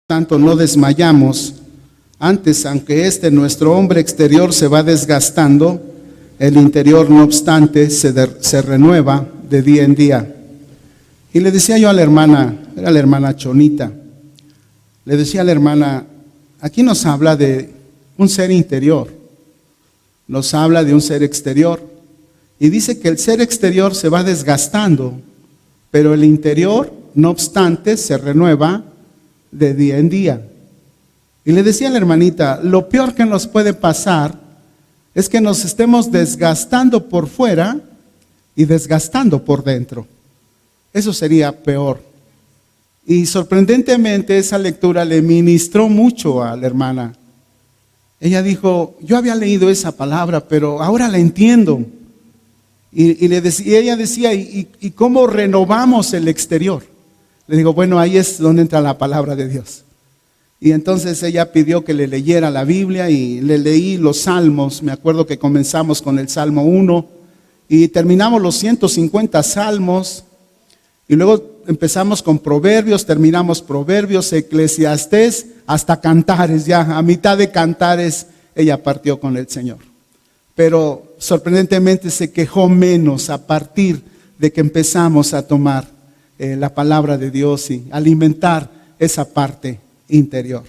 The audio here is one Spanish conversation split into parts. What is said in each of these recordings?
tanto no desmayamos. Antes, aunque nuestro hombre exterior se va desgastando, el interior no obstante se renueva de día en día. Y le decía yo a la hermana, era la hermana Chonita, le decía a la hermana, aquí nos habla de un ser interior, nos habla de un ser exterior, y dice que el ser exterior se va desgastando, pero el interior, no obstante, se renueva de día en día. Y le decía a la hermanita, lo peor que nos puede pasar es que nos estemos desgastando por fuera y desgastando por dentro. Eso sería peor. Y sorprendentemente esa lectura le ministró mucho a la hermana. Ella dijo, yo había leído esa palabra, pero ahora la entiendo. Y ella decía, ¿y cómo renovamos el exterior? Le digo, bueno, ahí es donde entra la palabra de Dios. Y entonces ella pidió que le leyera la Biblia y le leí los salmos. Me acuerdo que comenzamos con el Salmo 1 y terminamos los 150 salmos. Y luego empezamos con Proverbios, terminamos Proverbios, Eclesiastés, hasta Cantares. Ya a mitad de Cantares ella partió con el Señor. Pero sorprendentemente se quejó menos a partir de que empezamos a tomar la palabra de Dios y alimentar esa parte interior.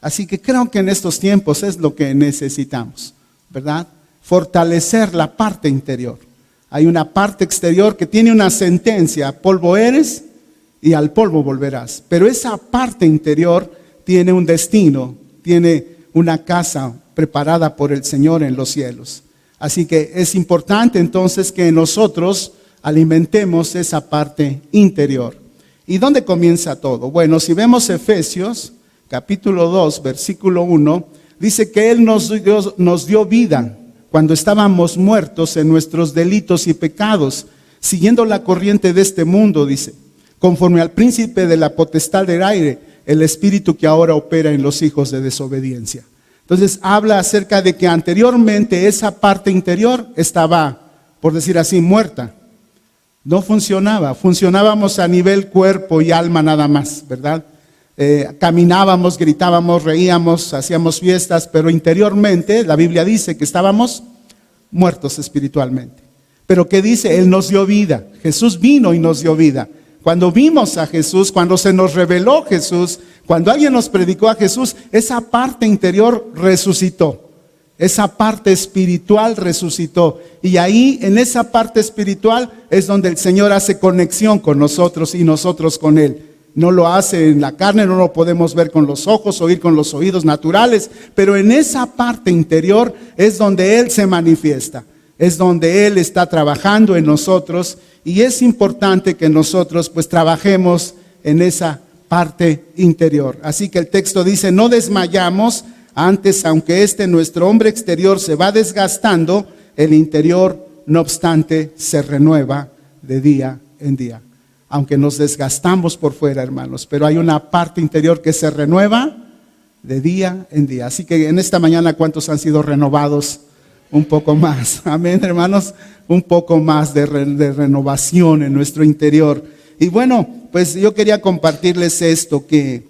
Así que creo que en estos tiempos es lo que necesitamos, ¿verdad? Fortalecer la parte interior. Hay una parte exterior que tiene una sentencia, polvo eres y al polvo volverás. Pero esa parte interior tiene un destino, tiene una casa preparada por el Señor en los cielos. Así que es importante entonces que nosotros alimentemos esa parte interior. ¿Y dónde comienza todo? Bueno, si vemos Efesios, capítulo 2, versículo 1, dice que Él nos dio vida cuando estábamos muertos en nuestros delitos y pecados, siguiendo la corriente de este mundo, dice, conforme al príncipe de la potestad del aire, el espíritu que ahora opera en los hijos de desobediencia. Entonces habla acerca de que anteriormente esa parte interior estaba, por decir así, muerta. No funcionaba, funcionábamos a nivel cuerpo y alma nada más, ¿verdad? Caminábamos, gritábamos, reíamos, hacíamos fiestas, pero interiormente la Biblia dice que estábamos muertos espiritualmente. Pero ¿qué dice? Él nos dio vida, Jesús vino y nos dio vida. Cuando vimos a Jesús, cuando se nos reveló Jesús, cuando alguien nos predicó a Jesús, esa parte interior resucitó. Esa parte espiritual resucitó. Y ahí, en esa parte espiritual, es donde el Señor hace conexión con nosotros y nosotros con Él. No lo hace en la carne, no lo podemos ver con los ojos, oír con los oídos naturales, pero en esa parte interior es donde Él se manifiesta. Es donde Él está trabajando en nosotros y es importante que nosotros pues trabajemos en esa parte interior. Así que el texto dice, no desmayamos, antes aunque nuestro hombre exterior se va desgastando, el interior no obstante se renueva de día en día. Aunque nos desgastamos por fuera, hermanos, pero hay una parte interior que se renueva de día en día. Así que en esta mañana, ¿cuántos han sido renovados? Un poco más, amén, hermanos, un poco más de renovación en nuestro interior. Y bueno, pues yo quería compartirles esto que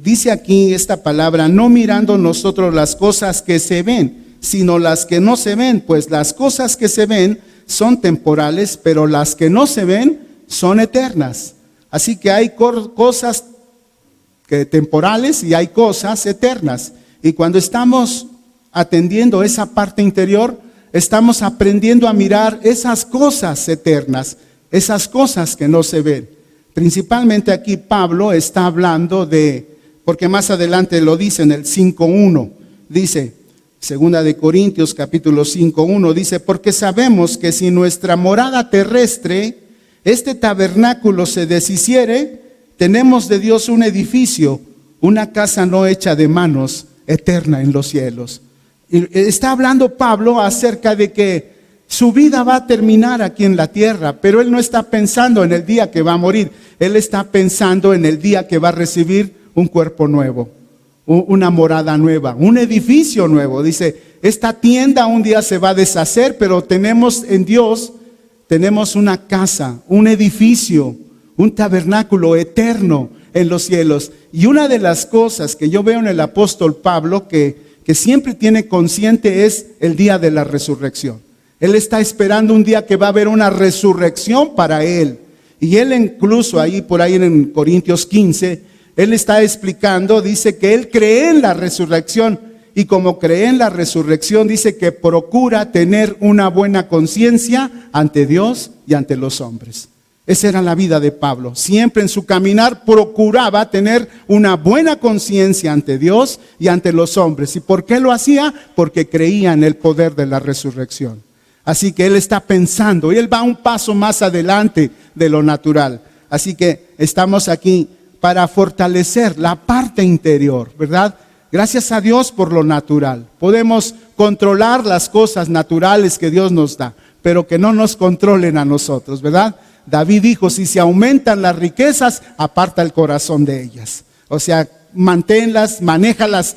dice aquí esta palabra, no mirando nosotros las cosas que se ven, sino las que no se ven, pues las cosas que se ven son temporales, pero las que no se ven son eternas. Así que hay cosas temporales y hay cosas eternas. Y cuando estamos atendiendo esa parte interior, estamos aprendiendo a mirar esas cosas eternas, esas cosas que no se ven. Principalmente aquí Pablo está hablando porque más adelante lo dice en el 5.1, dice, segunda de Corintios capítulo 5.1, dice, porque sabemos que si nuestra morada terrestre, este tabernáculo se deshiciere, tenemos de Dios un edificio, una casa no hecha de manos, eterna en los cielos. Y está hablando Pablo acerca de que su vida va a terminar aquí en la tierra, pero él no está pensando en el día que va a morir, él está pensando en el día que va a recibir un cuerpo nuevo, una morada nueva, un edificio nuevo. Dice, esta tienda un día se va a deshacer, pero tenemos en Dios, tenemos una casa, un edificio, un tabernáculo eterno en los cielos. Y una de las cosas que yo veo en el apóstol Pablo que siempre tiene consciente es el día de la resurrección. Él está esperando un día que va a haber una resurrección para él. Y él incluso por ahí en Corintios 15, él está explicando, dice que él cree en la resurrección. Y como cree en la resurrección, dice que procura tener una buena conciencia ante Dios y ante los hombres. Esa era la vida de Pablo. Siempre en su caminar procuraba tener una buena conciencia ante Dios y ante los hombres. ¿Y por qué lo hacía? Porque creía en el poder de la resurrección. Así que él está pensando y él va un paso más adelante de lo natural. Así que estamos aquí para fortalecer la parte interior, ¿verdad? Gracias a Dios por lo natural. Podemos controlar las cosas naturales que Dios nos da, pero que no nos controlen a nosotros, ¿verdad? David dijo, si se aumentan las riquezas, aparta el corazón de ellas. O sea, manténlas, maneja las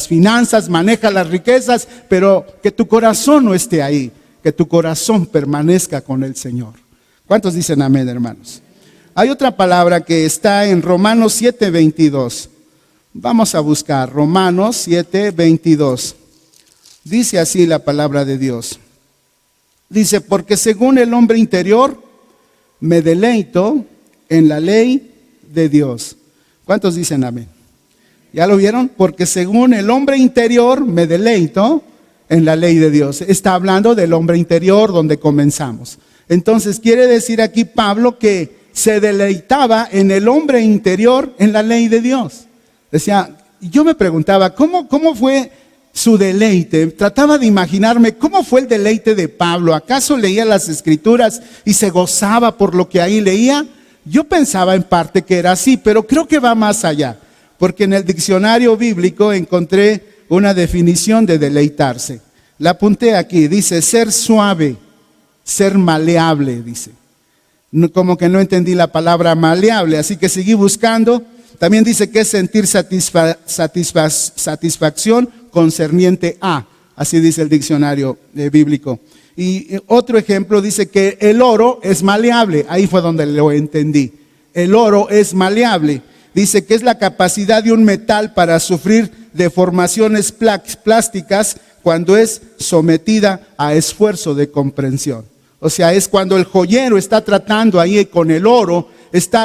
finanzas, maneja las riquezas, pero que tu corazón no esté ahí, que tu corazón permanezca con el Señor. ¿Cuántos dicen amén, hermanos? Hay otra palabra que está en Romanos 7:22. Vamos a buscar Romanos 7:22. Dice así la palabra de Dios. Dice, porque según el hombre interior, me deleito en la ley de Dios. ¿Cuántos dicen amén? ¿Ya lo vieron? Porque según el hombre interior, me deleito en la ley de Dios. Está hablando del hombre interior donde comenzamos. Entonces quiere decir aquí Pablo que se deleitaba en el hombre interior en la ley de Dios. Decía, yo me preguntaba, ¿cómo fue su deleite? Trataba de imaginarme cómo fue el deleite de Pablo. ¿Acaso leía las escrituras y se gozaba por lo que ahí leía? Yo pensaba en parte que era así, pero creo que va más allá. Porque en el diccionario bíblico encontré una definición de deleitarse. La apunté aquí, dice ser suave, ser maleable, dice. Como que no entendí la palabra maleable, así que seguí buscando. También dice que es sentir satisfacción concerniente a, así dice el diccionario bíblico. Y otro ejemplo dice que el oro es maleable, ahí fue donde lo entendí. El oro es maleable, dice que es la capacidad de un metal para sufrir deformaciones plásticas cuando es sometida a esfuerzo de comprensión. O sea, es cuando el joyero está tratando ahí con el oro,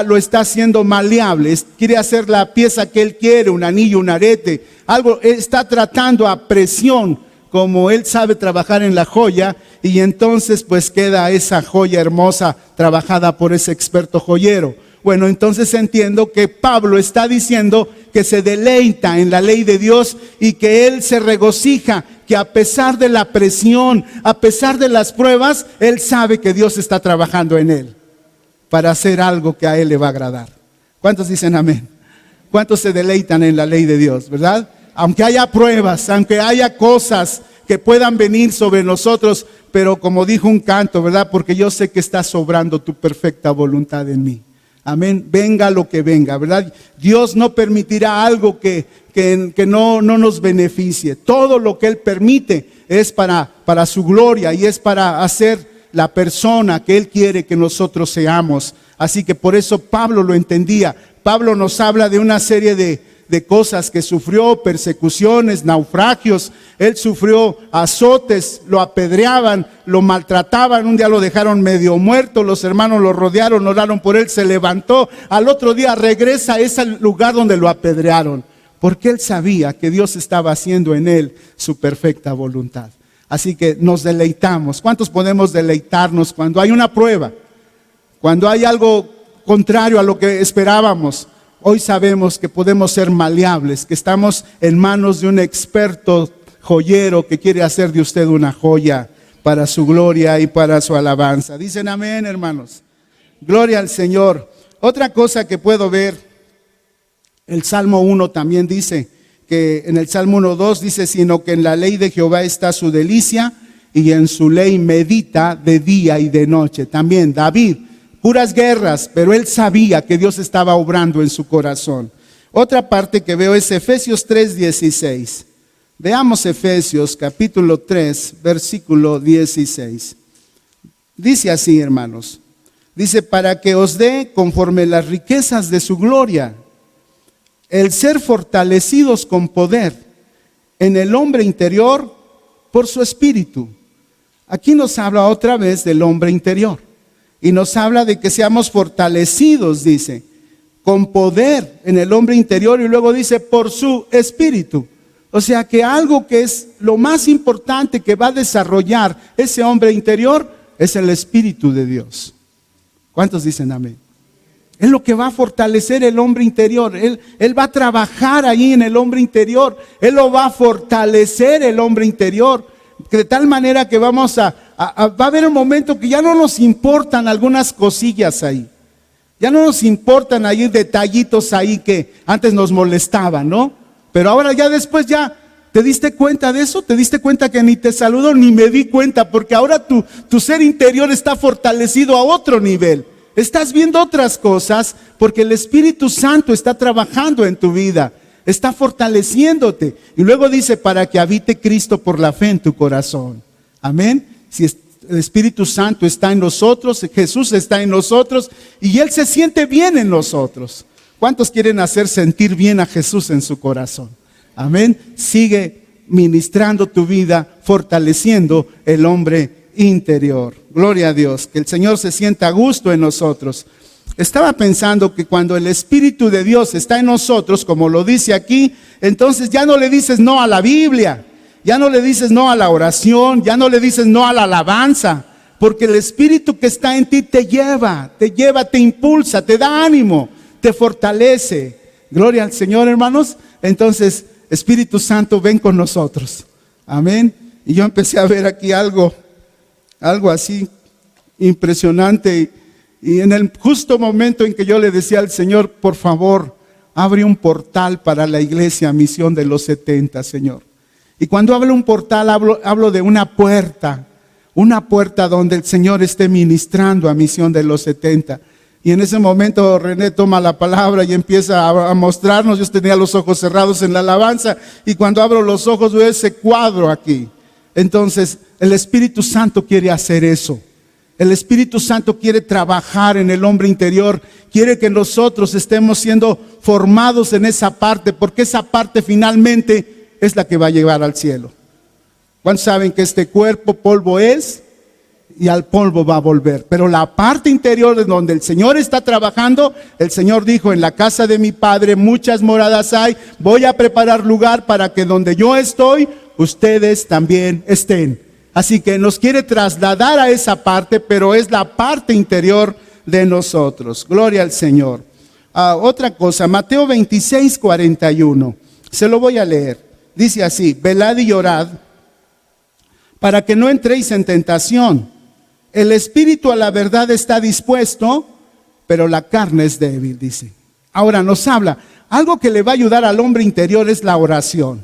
lo está haciendo maleable, quiere hacer la pieza que él quiere, un anillo, un arete, algo, está tratando a presión, como él sabe trabajar en la joya, y entonces pues queda esa joya hermosa trabajada por ese experto joyero. Bueno, entonces entiendo que Pablo está diciendo que se deleita en la ley de Dios y que él se regocija, que a pesar de la presión, a pesar de las pruebas, él sabe que Dios está trabajando en él para hacer algo que a él le va a agradar. ¿Cuántos dicen amén? ¿Cuántos se deleitan en la ley de Dios, verdad? Aunque haya pruebas, aunque haya cosas que puedan venir sobre nosotros, pero como dijo un canto, ¿verdad? Porque yo sé que está sobrando tu perfecta voluntad en mí. Amén, venga lo que venga, ¿verdad? Dios no permitirá algo que no nos beneficie. Todo lo que Él permite es para su gloria y es para hacer la persona que Él quiere que nosotros seamos. Así que por eso Pablo lo entendía. Pablo nos habla de una serie de cosas que sufrió, persecuciones, naufragios. Él sufrió azotes, lo apedreaban, lo maltrataban, un día lo dejaron medio muerto, los hermanos lo rodearon, oraron por él, se levantó, al otro día regresa a ese lugar donde lo apedrearon, porque él sabía que Dios estaba haciendo en él su perfecta voluntad. Así que nos deleitamos. ¿Cuántos podemos deleitarnos cuando hay una prueba? Cuando hay algo contrario a lo que esperábamos. Hoy sabemos que podemos ser maleables, que estamos en manos de un experto joyero que quiere hacer de usted una joya para su gloria y para su alabanza. Dicen amén, hermanos. Gloria al Señor. Otra cosa que puedo ver, el Salmo 1 también dice, que en el Salmo 1:2 dice, sino que en la ley de Jehová está su delicia y en su ley medita de día y de noche. También David, puras guerras, pero él sabía que Dios estaba obrando en su corazón. Otra parte que veo es Efesios 3:16. Veamos Efesios capítulo 3, versículo 16. Dice así, hermanos. Dice, para que os dé conforme las riquezas de su gloria el ser fortalecidos con poder en el hombre interior por su espíritu. Aquí nos habla otra vez del hombre interior y nos habla de que seamos fortalecidos, dice, con poder en el hombre interior, y luego dice por su espíritu. O sea que algo que es lo más importante que va a desarrollar ese hombre interior es el Espíritu de Dios. ¿Cuántos dicen amén? Es lo que va a fortalecer el hombre interior. Él va a trabajar ahí en el hombre interior. Él lo va a fortalecer el hombre interior. De tal manera que va a haber un momento que ya no nos importan algunas cosillas ahí. Ya no nos importan ahí detallitos ahí que antes nos molestaban, ¿no? Pero ahora ya después ya, ¿te diste cuenta de eso? ¿Te diste cuenta que ni te saludo ni me di cuenta? Porque ahora tu ser interior está fortalecido a otro nivel. Estás viendo otras cosas porque el Espíritu Santo está trabajando en tu vida. Está fortaleciéndote. Y luego dice, para que habite Cristo por la fe en tu corazón. Amén. Si el Espíritu Santo está en nosotros, Jesús está en nosotros y Él se siente bien en nosotros. ¿Cuántos quieren hacer sentir bien a Jesús en su corazón? Amén. Sigue ministrando tu vida, fortaleciendo el hombre interior. Gloria a Dios. Que el Señor se sienta a gusto en nosotros. Estaba pensando que cuando el Espíritu de Dios está en nosotros, como lo dice aquí, entonces ya no le dices no a la Biblia, ya no le dices no a la oración, ya no le dices no a la alabanza, porque el Espíritu que está en ti te lleva, te impulsa, te da ánimo, te fortalece. Gloria al Señor, hermanos. Entonces, Espíritu Santo, ven con nosotros. Amén. Y yo empecé a ver aquí algo así impresionante. Y en el justo momento en que yo le decía al Señor, por favor, abre un portal para la iglesia Misión de los 70, Señor. Y cuando hablo un portal, hablo de una puerta donde el Señor esté ministrando a Misión de los 70. Y en ese momento René toma la palabra y empieza a mostrarnos. Yo tenía los ojos cerrados en la alabanza y cuando abro los ojos veo ese cuadro aquí. Entonces el Espíritu Santo quiere hacer eso. El Espíritu Santo quiere trabajar en el hombre interior. Quiere que nosotros estemos siendo formados en esa parte, porque esa parte finalmente es la que va a llevar al cielo. ¿Cuántos saben que este cuerpo polvo es? Y al polvo va a volver. Pero la parte interior de donde el Señor está trabajando, el Señor dijo, en la casa de mi Padre muchas moradas hay, voy a preparar lugar para que donde yo estoy, ustedes también estén. Así que nos quiere trasladar a esa parte, pero es la parte interior de nosotros. Gloria al Señor. Otra cosa, Mateo 26, 41. Se lo voy a leer. Dice así, velad y llorad para que no entréis en tentación. El espíritu a la verdad está dispuesto, pero la carne es débil, dice. Ahora nos habla, algo que le va a ayudar al hombre interior es la oración.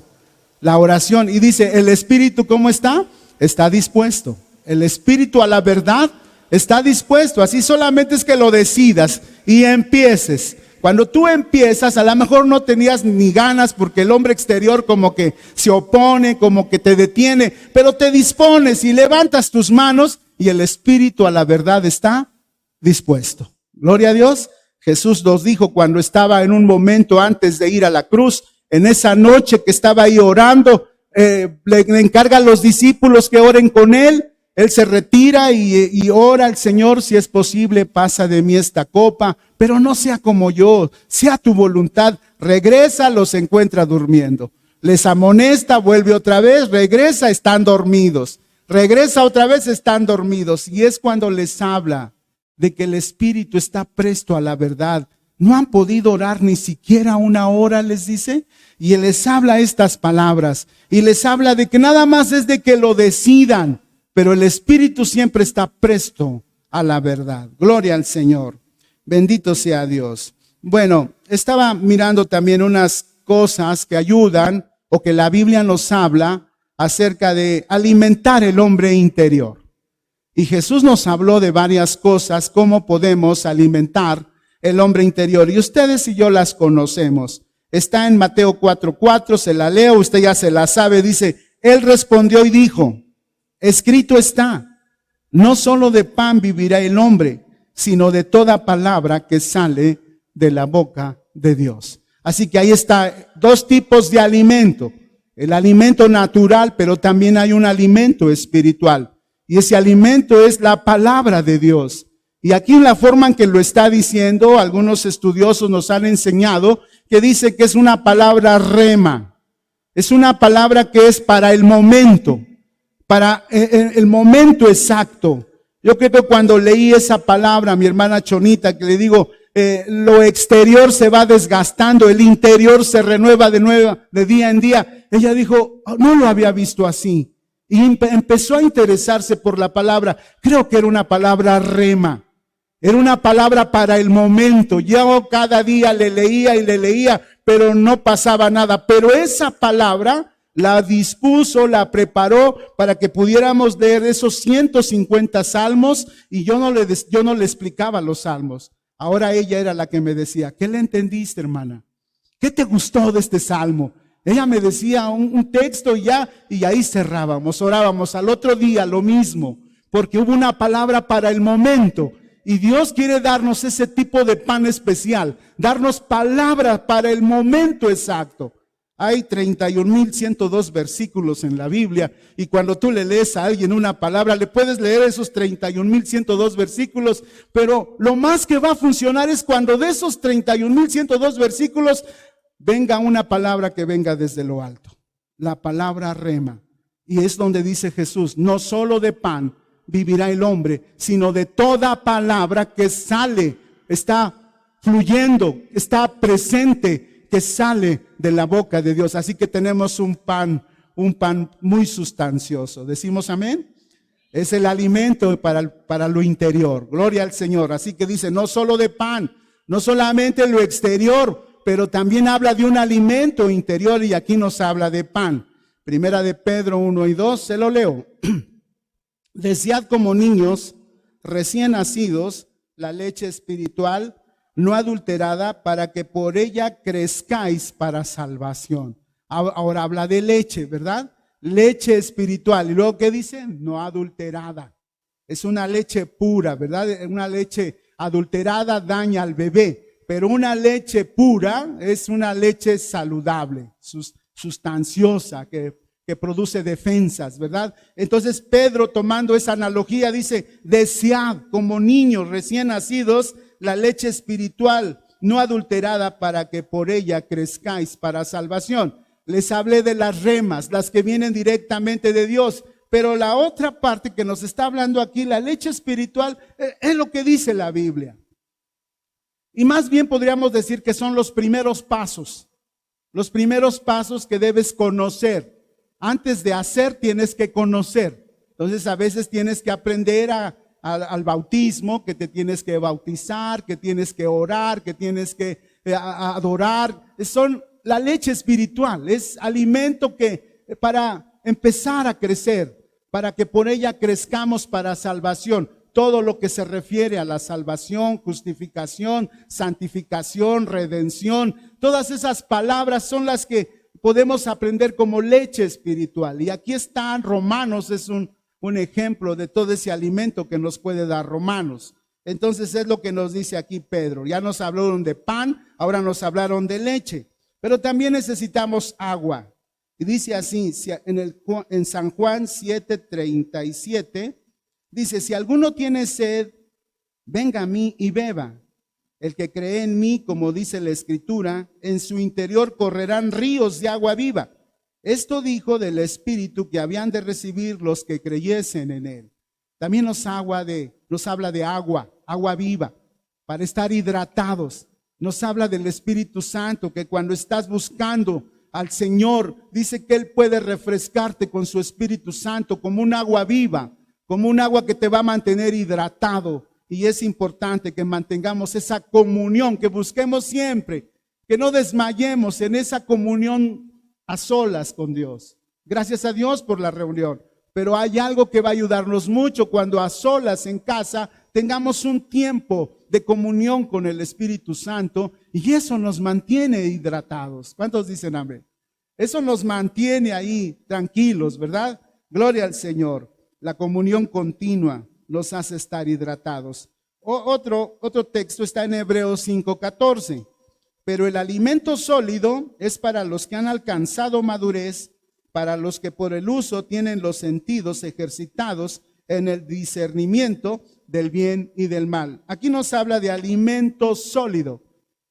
La oración, y dice, el espíritu, ¿cómo está? Está dispuesto. El espíritu a la verdad está dispuesto. Así solamente es que lo decidas y empieces. Cuando tú empiezas, a lo mejor no tenías ni ganas porque el hombre exterior como que se opone, como que te detiene, pero te dispones y levantas tus manos y el espíritu a la verdad está dispuesto. Gloria a Dios. Jesús nos dijo cuando estaba en un momento antes de ir a la cruz, en esa noche que estaba ahí orando, le encarga a los discípulos que oren con él. Él se retira y ora al Señor, si es posible, pasa de mí esta copa, pero no sea como yo, sea tu voluntad. Regresa, los encuentra durmiendo. Les amonesta, vuelve otra vez, regresa, están dormidos. Regresa otra vez, están dormidos. Y es cuando les habla de que el Espíritu está presto a la verdad. No han podido orar ni siquiera una hora, les dice. Y Él les habla estas palabras. Y les habla de que nada más es de que lo decidan. Pero el Espíritu siempre está presto a la verdad. Gloria al Señor. Bendito sea Dios. Bueno, estaba mirando también unas cosas que ayudan o que la Biblia nos habla acerca de alimentar el hombre interior. Y Jesús nos habló de varias cosas, cómo podemos alimentar el hombre interior. Y ustedes y yo las conocemos. Está en Mateo 4:4, se la leo, usted ya se la sabe. Dice, Él respondió y dijo, escrito está, no solo de pan vivirá el hombre, sino de toda palabra que sale de la boca de Dios. Así que ahí está, dos tipos de alimento. El alimento natural, pero también hay un alimento espiritual. Y ese alimento es la palabra de Dios. Y aquí en la forma en que lo está diciendo, algunos estudiosos nos han enseñado que dice que es una palabra rema. Es una palabra que es para el momento, para el momento exacto. Yo creo que cuando leí esa palabra a mi hermana Chonita, que le digo, lo exterior se va desgastando, el interior se renueva de nuevo, de día en día. Ella dijo, "Oh, no lo había visto así." Y empezó a interesarse por la palabra. Creo que era una palabra rema. Era una palabra para el momento. Yo cada día le leía, pero no pasaba nada. Pero esa palabra la dispuso, la preparó para que pudiéramos leer esos 150 salmos, y yo no le explicaba los salmos. Ahora ella era la que me decía, ¿qué le entendiste, hermana? ¿Qué te gustó de este salmo? Ella me decía un texto y ahí cerrábamos, orábamos. Al otro día lo mismo, porque hubo una palabra para el momento. Y Dios quiere darnos ese tipo de pan especial, darnos palabras para el momento exacto. Hay 31,102 versículos en la Biblia, y cuando tú le lees a alguien una palabra, le puedes leer esos 31,102 versículos, pero lo más que va a funcionar es cuando de esos 31,102 versículos venga una palabra que venga desde lo alto, la palabra rema. Y es donde dice Jesús, no solo de pan vivirá el hombre, sino de toda palabra que sale, está fluyendo, está presente, que sale de la boca de Dios. Así que tenemos un pan muy sustancioso. ¿Decimos amén? Es el alimento para lo interior. Gloria al Señor. Así que dice, no solo de pan, no solamente lo exterior, pero también habla de un alimento interior, y aquí nos habla de pan. Primera de Pedro 1 y 2, se lo leo. Desead como niños recién nacidos la leche espiritual no adulterada, para que por ella crezcáis para salvación. Ahora habla de leche, ¿verdad? Leche espiritual. ¿Y luego qué dice? No adulterada. Es una leche pura, ¿verdad? Una leche adulterada daña al bebé, pero una leche pura es una leche saludable, sustanciosa, que produce defensas, ¿verdad? Entonces Pedro, tomando esa analogía, dice, desead como niños recién nacidos la leche espiritual no adulterada, para que por ella crezcáis para salvación. Les hablé de las remas, las que vienen directamente de Dios, pero la otra parte que nos está hablando aquí, la leche espiritual, es lo que dice la Biblia. Y más bien podríamos decir que son los primeros pasos que debes conocer. Antes de hacer tienes que conocer. Entonces a veces tienes que aprender al bautismo, que te tienes que bautizar, que tienes que orar, que tienes que adorar. Son la leche espiritual, es alimento que para empezar a crecer, para que por ella crezcamos para salvación. Todo lo que se refiere a la salvación, justificación, santificación, redención, todas esas palabras son las que podemos aprender como leche espiritual. Y aquí está Romanos, es un ejemplo de todo ese alimento que nos puede dar Romanos. Entonces es lo que nos dice aquí Pedro. Ya nos hablaron de pan, ahora nos hablaron de leche, pero también necesitamos agua. Y dice así, en San Juan 7:37, dice, si alguno tiene sed, venga a mí y beba. El que cree en mí, como dice la Escritura, en su interior correrán ríos de agua viva. Esto dijo del Espíritu que habían de recibir los que creyesen en él. También nos habla de agua viva, para estar hidratados. Nos habla del Espíritu Santo, que cuando estás buscando al Señor, dice que Él puede refrescarte con su Espíritu Santo como un agua viva, como un agua que te va a mantener hidratado. Y es importante que mantengamos esa comunión, que busquemos siempre, que no desmayemos en esa comunión a solas con Dios. Gracias a Dios por la reunión, pero hay algo que va a ayudarnos mucho cuando a solas en casa tengamos un tiempo de comunión con el Espíritu Santo, y eso nos mantiene hidratados. ¿Cuántos dicen amén? Eso nos mantiene ahí tranquilos, ¿verdad? Gloria al Señor. La comunión continua nos hace estar hidratados. Otro texto está en Hebreos 5:14. Pero el alimento sólido es para los que han alcanzado madurez, para los que por el uso tienen los sentidos ejercitados en el discernimiento del bien y del mal. Aquí nos habla de alimento sólido.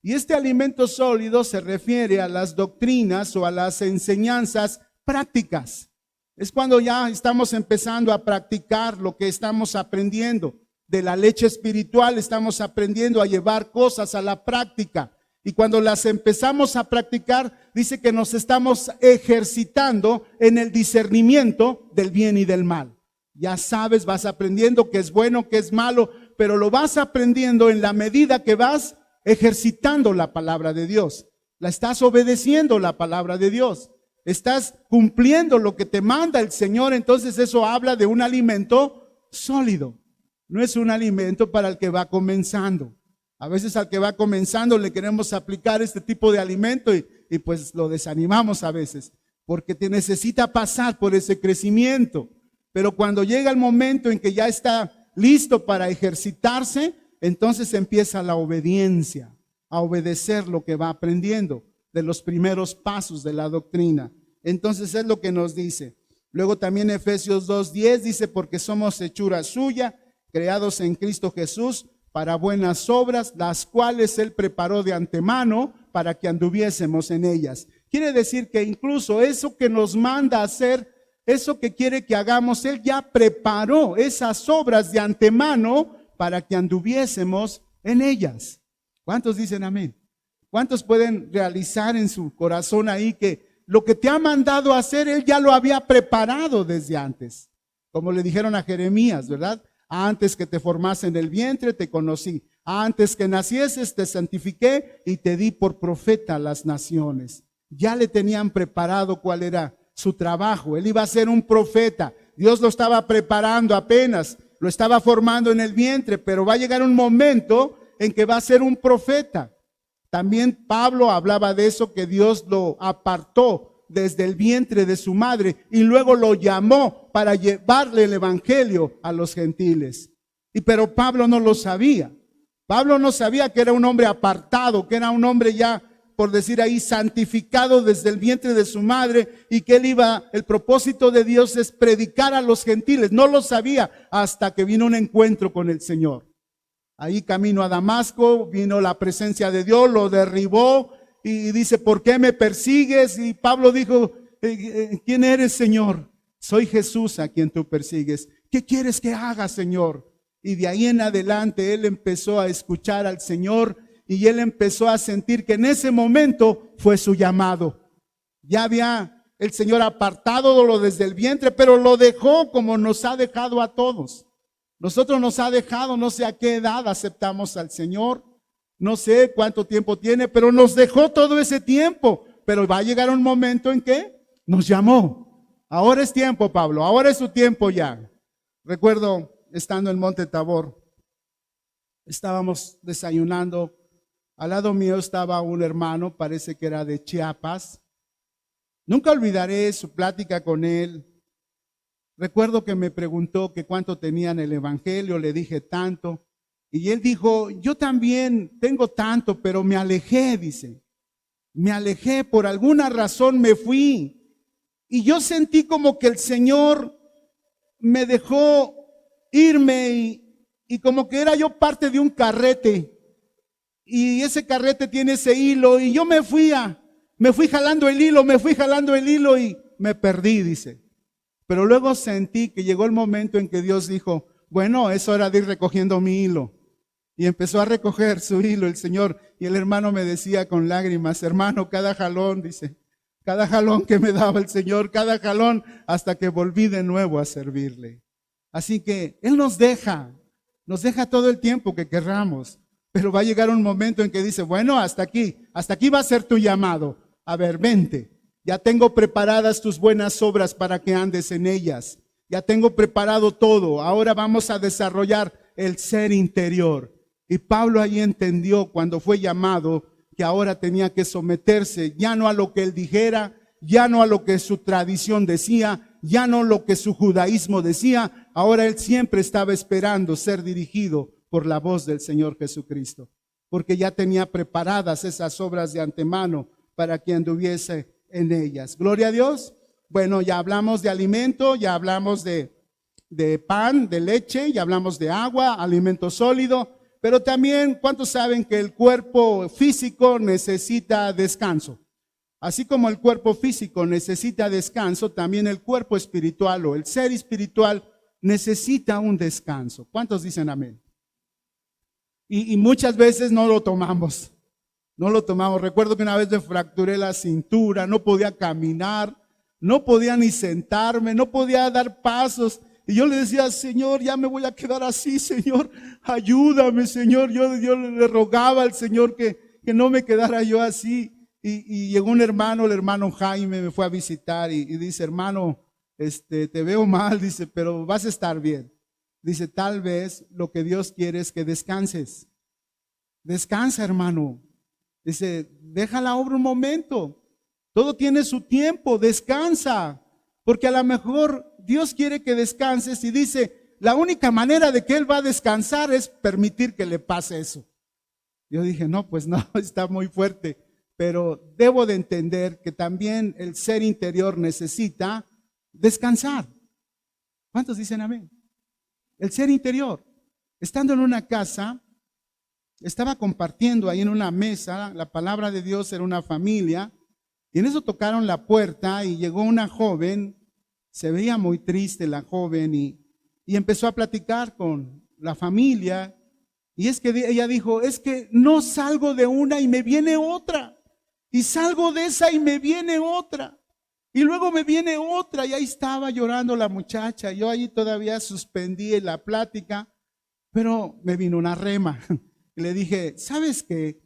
Y este alimento sólido se refiere a las doctrinas o a las enseñanzas prácticas. Es cuando ya estamos empezando a practicar lo que estamos aprendiendo. De la leche espiritual estamos aprendiendo a llevar cosas a la práctica. Y cuando las empezamos a practicar, dice que nos estamos ejercitando en el discernimiento del bien y del mal. Ya sabes, vas aprendiendo qué es bueno, qué es malo, pero lo vas aprendiendo en la medida que vas ejercitando la palabra de Dios. La estás obedeciendo la palabra de Dios. Estás cumpliendo lo que te manda el Señor. Entonces eso habla de un alimento sólido. No es un alimento para el que va comenzando. A veces al que va comenzando le queremos aplicar este tipo de alimento y pues lo desanimamos a veces, porque te necesita pasar por ese crecimiento. Pero cuando llega el momento en que ya está listo para ejercitarse, entonces empieza la obediencia, a obedecer lo que va aprendiendo de los primeros pasos de la doctrina. Entonces es lo que nos dice. Luego también Efesios 2:10 dice, porque somos hechura suya, creados en Cristo Jesús, para buenas obras, las cuales Él preparó de antemano para que anduviésemos en ellas. Quiere decir que incluso eso que nos manda a hacer, eso que quiere que hagamos, Él ya preparó esas obras de antemano para que anduviésemos en ellas. ¿Cuántos dicen amén? ¿Cuántos pueden realizar en su corazón ahí que lo que te ha mandado a hacer, Él ya lo había preparado desde antes? Como le dijeron a Jeremías, ¿verdad? Antes que te formase en el vientre te conocí. Antes que nacieses te santifiqué y te di por profeta a las naciones. Ya le tenían preparado cuál era su trabajo. Él iba a ser un profeta. Dios lo estaba preparando apenas. Lo estaba formando en el vientre, pero va a llegar un momento en que va a ser un profeta. También Pablo hablaba de eso, que Dios lo apartó desde el vientre de su madre y luego lo llamó para llevarle el evangelio a los gentiles. Pero Pablo no lo sabía. Pablo no sabía que era un hombre apartado, que era un hombre ya, por decir ahí, santificado desde el vientre de su madre, y que el propósito de Dios es predicar a los gentiles. No lo sabía hasta que vino un encuentro con el Señor. Ahí camino a Damasco, vino la presencia de Dios, lo derribó y dice, ¿por qué me persigues? Y Pablo dijo, ¿quién eres, Señor? Soy Jesús a quien tú persigues. ¿Qué quieres que haga, Señor? Y de ahí en adelante él empezó a escuchar al Señor y él empezó a sentir que en ese momento fue su llamado. Ya había el Señor apartado lo desde el vientre, pero lo dejó como nos ha dejado a todos. Nosotros nos ha dejado, no sé a qué edad aceptamos al Señor, no sé cuánto tiempo tiene, pero nos dejó todo ese tiempo. Pero va a llegar un momento en que nos llamó. Ahora es tiempo, Pablo, ahora es su tiempo ya. Recuerdo estando en Monte Tabor, estábamos desayunando. Al lado mío estaba un hermano, parece que era de Chiapas. Nunca olvidaré su plática con él. Recuerdo que me preguntó que cuánto tenía en el evangelio, le dije tanto. Y él dijo, yo también tengo tanto, pero me alejé, dice. Me alejé, por alguna razón me fui. Y yo sentí como que el Señor me dejó irme y como que era yo parte de un carrete. Y ese carrete tiene ese hilo y yo me fui jalando el hilo y me perdí, dice. Pero luego sentí que llegó el momento en que Dios dijo, bueno, es hora de ir recogiendo mi hilo. Y empezó a recoger su hilo el Señor. Y el hermano me decía con lágrimas, hermano, cada jalón, dice, cada jalón que me daba el Señor, cada jalón, hasta que volví de nuevo a servirle. Así que Él nos deja todo el tiempo que querramos. Pero va a llegar un momento en que dice, bueno, hasta aquí va a ser tu llamado. A ver, vente. Ya tengo preparadas tus buenas obras para que andes en ellas. Ya tengo preparado todo. Ahora vamos a desarrollar el ser interior. Y Pablo ahí entendió cuando fue llamado que ahora tenía que someterse ya no a lo que él dijera, ya no a lo que su tradición decía, ya no lo que su judaísmo decía. Ahora él siempre estaba esperando ser dirigido por la voz del Señor Jesucristo. porque ya tenía preparadas esas obras de antemano para que anduviese en ellas. Gloria a Dios. Bueno, ya hablamos de alimento, ya hablamos de pan, de leche, ya hablamos de agua, alimento sólido, pero también, ¿cuántos saben que el cuerpo físico necesita descanso? Así como el cuerpo físico necesita descanso, también el cuerpo espiritual o el ser espiritual necesita un descanso. ¿Cuántos dicen amén? Y muchas veces no lo tomamos. No lo tomamos. Recuerdo que una vez me fracturé la cintura, no podía caminar, no podía ni sentarme, no podía dar pasos. Y yo le decía, Señor, ya me voy a quedar así, Señor, ayúdame, Señor. Yo le rogaba al Señor que no me quedara yo así. Y llegó un hermano, el hermano Jaime, me fue a visitar y dice, hermano, te veo mal, dice, pero vas a estar bien. Dice, tal vez lo que Dios quiere es que descanses. Descansa, hermano. Dice, deja la obra un momento. Todo tiene su tiempo, descansa. Porque a lo mejor Dios quiere que descanses y dice, la única manera de que Él va a descansar es permitir que le pase eso. Yo dije, no, pues no, está muy fuerte. Pero debo de entender que también el ser interior necesita descansar. ¿Cuántos dicen amén? El ser interior. Estando en una casa, estaba compartiendo ahí en una mesa, la palabra de Dios era una familia, y en eso tocaron la puerta y llegó una joven, se veía muy triste la joven y empezó a platicar con la familia, y es que ella dijo, es que no salgo de una y me viene otra. Y salgo de esa y me viene otra. Y luego me viene otra. Y ahí estaba llorando la muchacha. Yo ahí todavía suspendí la plática. Pero me vino una rema. Y le dije, ¿sabes qué?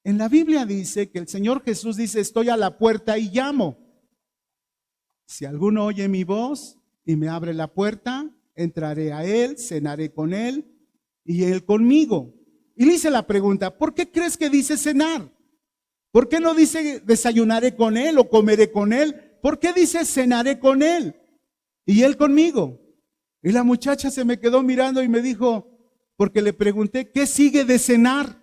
En la Biblia dice que el Señor Jesús dice, estoy a la puerta y llamo. Si alguno oye mi voz y me abre la puerta, entraré a él, cenaré con él y él conmigo. Y le hice la pregunta, ¿por qué crees que dice cenar? ¿Por qué no dice desayunaré con él o comeré con él? ¿Por qué dice cenaré con él y él conmigo? Y la muchacha se me quedó mirando y me dijo, porque le pregunté, ¿qué sigue de cenar?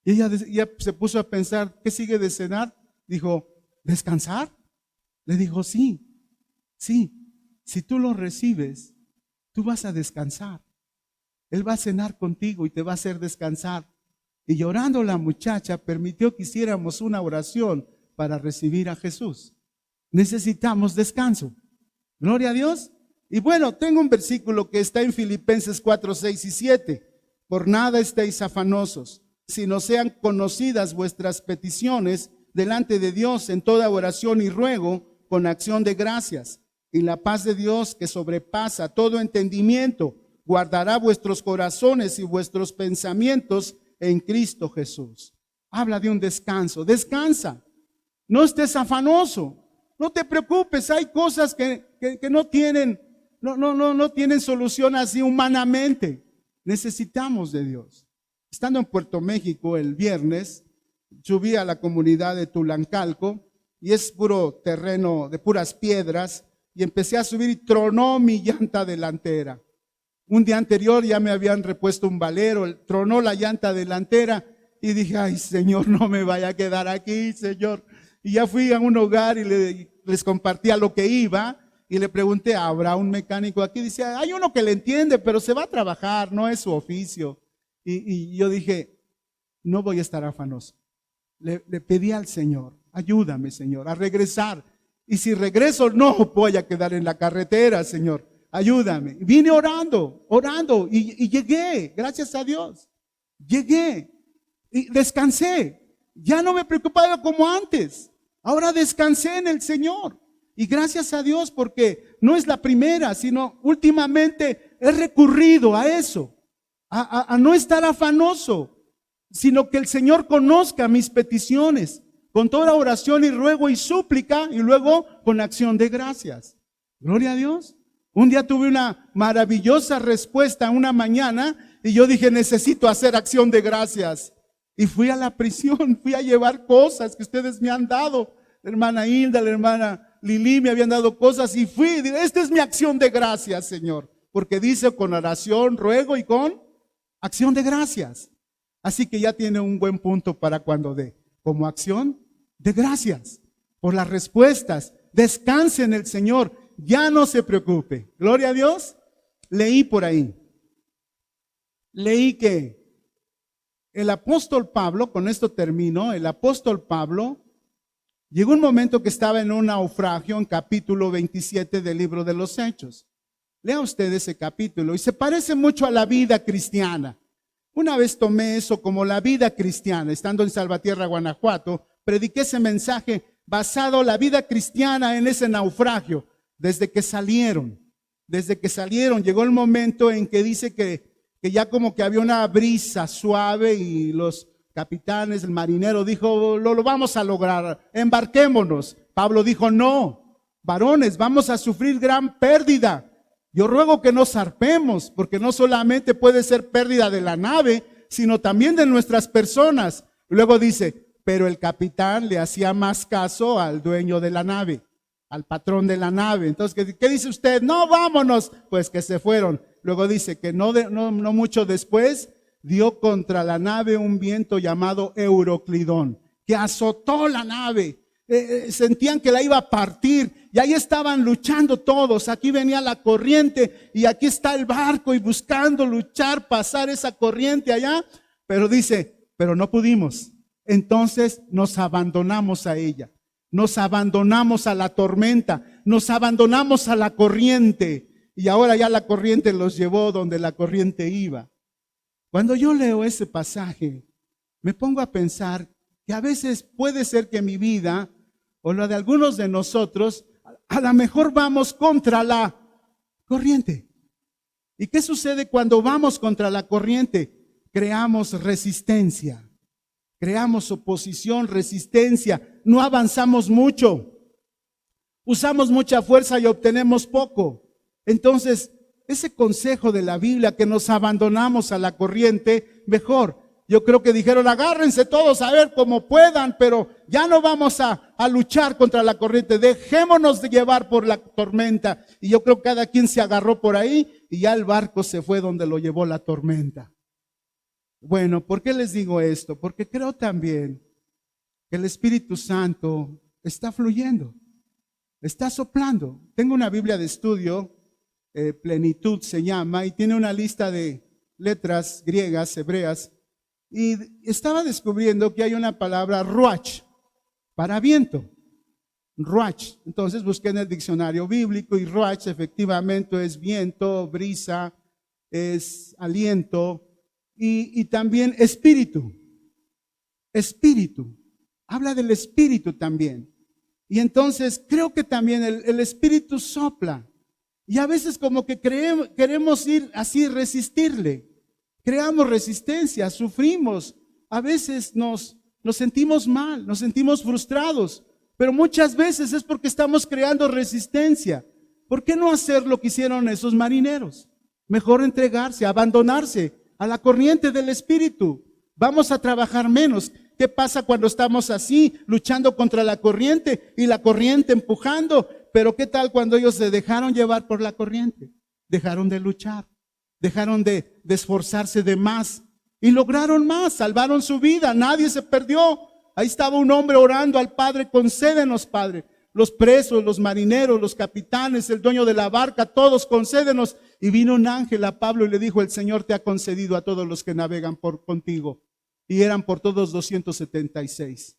Y ella se puso a pensar, ¿qué sigue de cenar? Dijo, ¿descansar? Le dijo, sí, si tú lo recibes, tú vas a descansar. Él va a cenar contigo y te va a hacer descansar. Y llorando la muchacha permitió que hiciéramos una oración para recibir a Jesús. Necesitamos descanso. Gloria a Dios. Y bueno, tengo un versículo que está en Filipenses 4, 6 y 7. Por nada estéis afanosos, sino sean conocidas vuestras peticiones delante de Dios en toda oración y ruego con acción de gracias. Y la paz de Dios, que sobrepasa todo entendimiento, guardará vuestros corazones y vuestros pensamientos en Cristo Jesús. Habla de un descanso. Descansa. No estés afanoso. No te preocupes. Hay cosas que no tienen solución así humanamente. Necesitamos de Dios. Estando en Puerto México el viernes, subí a la comunidad de Tulancalco y es puro terreno de puras piedras y empecé a subir y tronó mi llanta delantera. Un día anterior ya me habían repuesto un valero, tronó la llanta delantera y dije, ay Señor, no me vaya a quedar aquí, Señor. Y ya fui a un hogar y les compartía lo que iba y le pregunté, ¿habrá un mecánico aquí? Dice, hay uno que le entiende, pero se va a trabajar, no es su oficio. Y yo dije, no voy a estar afanoso. Le pedí al Señor, ayúdame Señor a regresar. Y si regreso, no voy a quedar en la carretera, Señor. Ayúdame. Vine orando y llegué, gracias a Dios. Llegué y descansé. Ya no me preocupaba como antes. Ahora descansé en el Señor. Y gracias a Dios porque no es la primera, sino últimamente he recurrido a eso. A no estar afanoso, sino que el Señor conozca mis peticiones con toda oración y ruego y súplica y luego con acción de gracias. Gloria a Dios. Un día tuve una maravillosa respuesta una mañana y yo dije, necesito hacer acción de gracias. Y fui a la prisión, fui a llevar cosas que ustedes me han dado. La hermana Hilda, la hermana Lili me habían dado cosas y fui, esta es mi acción de gracias, Señor. Porque dice con oración, ruego y con acción de gracias. Así que ya tiene un buen punto para cuando dé. Como acción de gracias por las respuestas. Descanse en el Señor. Ya no se preocupe. Gloria a Dios. Leí por ahí. Leí que el apóstol Pablo, con esto termino, el apóstol Pablo llegó un momento que estaba en un naufragio en capítulo 27 del libro de los Hechos. Lea usted ese capítulo y se parece mucho a la vida cristiana. Una vez tomé eso como la vida cristiana, estando en Salvatierra, Guanajuato, prediqué ese mensaje basado en la vida cristiana en ese naufragio, desde que salieron, llegó el momento en que dice que ya como que había una brisa suave y los capitanes, el marinero dijo, lo vamos a lograr, embarquémonos. Pablo dijo, no, varones, vamos a sufrir gran pérdida. Yo ruego que no zarpemos, porque no solamente puede ser pérdida de la nave, sino también de nuestras personas. Luego dice, pero el capitán le hacía más caso al dueño de la nave, al patrón de la nave. Entonces, ¿qué dice usted? No, vámonos. Pues que se fueron. Luego dice que no mucho después dio contra la nave un viento llamado Euroclidón, que azotó la nave. Sentían que la iba a partir y ahí estaban luchando todos. Aquí venía la corriente y aquí está el barco y buscando luchar, pasar esa corriente allá. Pero dice, pero no pudimos. Entonces nos abandonamos a ella, nos abandonamos a la tormenta, nos abandonamos a la corriente y ahora ya la corriente los llevó donde la corriente iba. Cuando yo leo ese pasaje, me pongo a pensar que a veces puede ser que mi vida o la de algunos de nosotros, a lo mejor vamos contra la corriente. ¿Y qué sucede cuando vamos contra la corriente? Creamos resistencia, creamos oposición, resistencia, no avanzamos mucho, usamos mucha fuerza y obtenemos poco. Entonces, ese consejo de la Biblia que nos abandonamos a la corriente, mejor. Yo creo que dijeron, agárrense todos a ver cómo puedan, pero ya no vamos a luchar contra la corriente, dejémonos de llevar por la tormenta. Y yo creo que cada quien se agarró por ahí y ya el barco se fue donde lo llevó la tormenta. Bueno, ¿por qué les digo esto? Porque creo también que el Espíritu Santo está fluyendo, está soplando. Tengo una Biblia de estudio, Plenitud se llama, y tiene una lista de letras griegas, hebreas, y estaba descubriendo que hay una palabra ruach, para viento, ruach. Entonces busqué en el diccionario bíblico y ruach efectivamente es viento, brisa, es aliento y también espíritu. Espíritu, habla del espíritu también. Y entonces creo que también el espíritu sopla. Y a veces como que queremos ir así, resistirle. Creamos resistencia, sufrimos. A veces nos sentimos mal, nos sentimos frustrados. Pero muchas veces es porque estamos creando resistencia. ¿Por qué no hacer lo que hicieron esos marineros? Mejor entregarse, abandonarse a la corriente del espíritu. Vamos a trabajar menos. ¿Qué pasa cuando estamos así, luchando contra la corriente y la corriente empujando? Pero ¿qué tal cuando ellos se dejaron llevar por la corriente? Dejaron de luchar, dejaron de esforzarse de más y lograron más, salvaron su vida, nadie se perdió. Ahí estaba un hombre orando al Padre, concédenos, Padre. Los presos, los marineros, los capitanes, el dueño de la barca, todos concédenos. Y vino un ángel a Pablo y le dijo, el Señor te ha concedido a todos los que navegan contigo. Y eran por todos 276.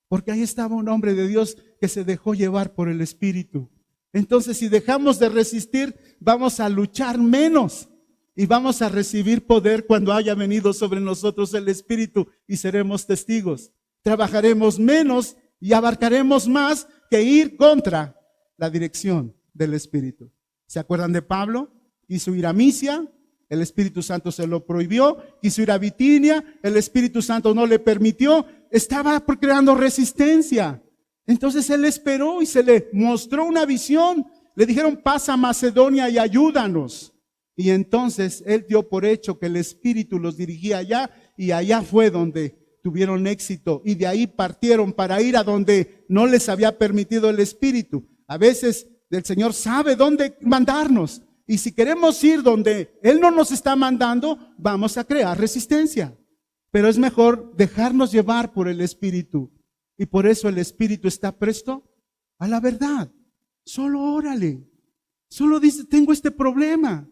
Porque ahí estaba un hombre de Dios que se dejó llevar por el Espíritu. Entonces, si dejamos de resistir, vamos a luchar menos y vamos a recibir poder cuando haya venido sobre nosotros el Espíritu y seremos testigos. Trabajaremos menos y abarcaremos más que ir contra la dirección del Espíritu. ¿Se acuerdan de Pablo? Quiso ir a Misia, el Espíritu Santo se lo prohibió. Quiso ir a Bitinia, el Espíritu Santo no le permitió. Estaba creando resistencia. Entonces él esperó y se le mostró una visión. Le dijeron, pasa a Macedonia y ayúdanos. Y entonces él dio por hecho que el Espíritu los dirigía allá y allá fue donde tuvieron éxito. Y de ahí partieron para ir a donde no les había permitido el Espíritu. A veces el Señor sabe dónde mandarnos. Y si queremos ir donde Él no nos está mandando, vamos a crear resistencia. Pero es mejor dejarnos llevar por el Espíritu. Y por eso el Espíritu está presto a la verdad. Solo órale. Solo dice, tengo este problema,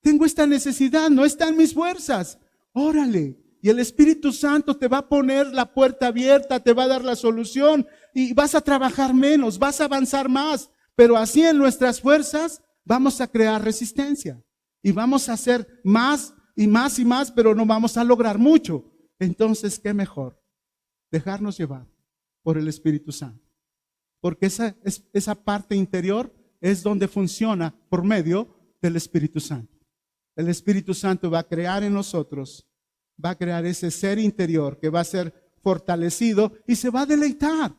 tengo esta necesidad, no está en mis fuerzas. Órale. Y el Espíritu Santo te va a poner la puerta abierta, te va a dar la solución y vas a trabajar menos, vas a avanzar más. Pero así en nuestras fuerzas vamos a crear resistencia y vamos a hacer más y más y más, pero no vamos a lograr mucho. Entonces, ¿qué mejor? Dejarnos llevar por el Espíritu Santo. Porque esa parte interior es donde funciona por medio del Espíritu Santo. El Espíritu Santo va a crear en nosotros, va a crear ese ser interior que va a ser fortalecido y se va a deleitar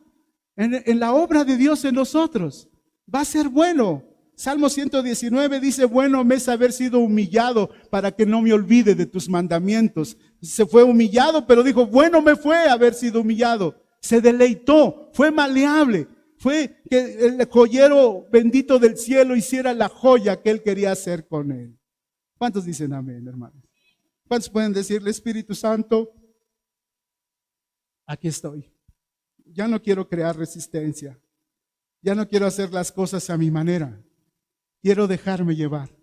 en la obra de Dios en nosotros. Va a ser bueno. Salmo 119 dice, bueno me es haber sido humillado para que no me olvide de tus mandamientos. Se fue humillado, pero dijo, bueno me fue haber sido humillado. Se deleitó, fue maleable. Fue que el joyero bendito del cielo hiciera la joya que él quería hacer con él. ¿Cuántos dicen amén, hermanos? ¿Cuántos pueden decirle, Espíritu Santo, aquí estoy? Ya no quiero crear resistencia. Ya no quiero hacer las cosas a mi manera. Quiero dejarme llevar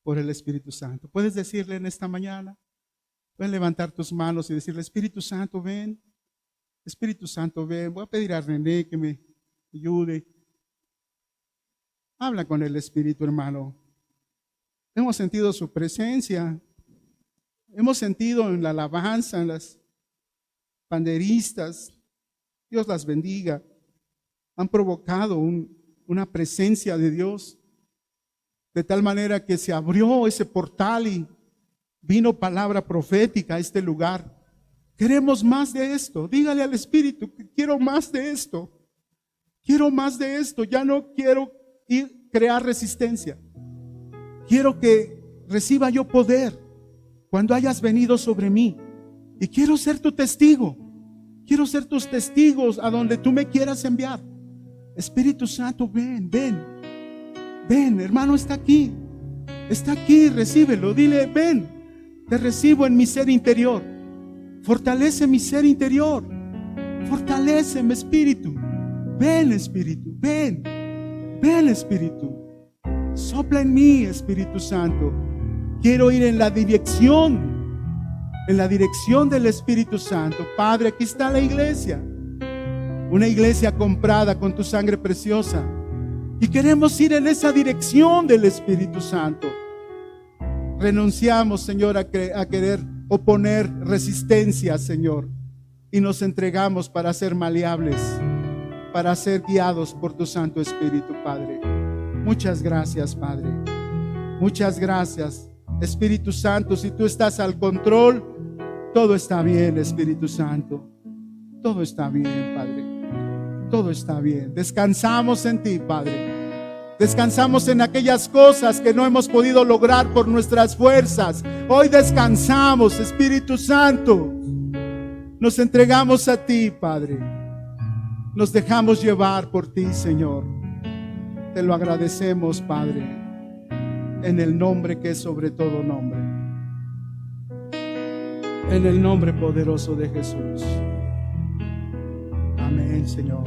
por el Espíritu Santo. ¿Puedes decirle en esta mañana? Pueden levantar tus manos y decirle, Espíritu Santo, ven. Espíritu Santo, ven. Voy a pedir a René que me ayude. Habla con el Espíritu, hermano. Hemos sentido su presencia. Hemos sentido en la alabanza, en las panderistas. Dios las bendiga. Han provocado una presencia de Dios. De tal manera que se abrió ese portal y vino palabra profética a este lugar. Queremos más de esto. Dígale al Espíritu que quiero más de esto. Quiero más de esto. Ya no quiero crear resistencia. Quiero que reciba yo poder cuando hayas venido sobre mí. Y quiero ser tu testigo. Quiero ser tus testigos a donde tú me quieras enviar. Espíritu Santo, ven, ven. Ven, hermano, está aquí. Está aquí, recíbelo. Dile, ven. Te recibo en mi ser interior. Fortalece mi ser interior. Fortalece mi espíritu. Ven, Espíritu, ven. Ven, Espíritu. Sopla en mí, Espíritu Santo. Quiero ir en la dirección del Espíritu Santo. Padre, aquí está la iglesia. Una iglesia comprada con tu sangre preciosa. Y queremos ir en esa dirección del Espíritu Santo. Renunciamos, Señor, a querer oponer resistencia, Señor. Y nos entregamos para ser maleables, para ser guiados por tu Santo Espíritu, Padre. Muchas gracias, Padre. Muchas gracias, Espíritu Santo. Si tú estás al control, todo está bien, Espíritu Santo. Todo está bien, Padre. Todo está bien. Descansamos en ti, Padre. Descansamos en aquellas cosas que no hemos podido lograr por nuestras fuerzas. Hoy descansamos, Espíritu Santo. Nos entregamos a ti, Padre. Nos dejamos llevar por ti, Señor. Te lo agradecemos, Padre, en el nombre que es sobre todo nombre. En el nombre poderoso de Jesús. Amén, Señor.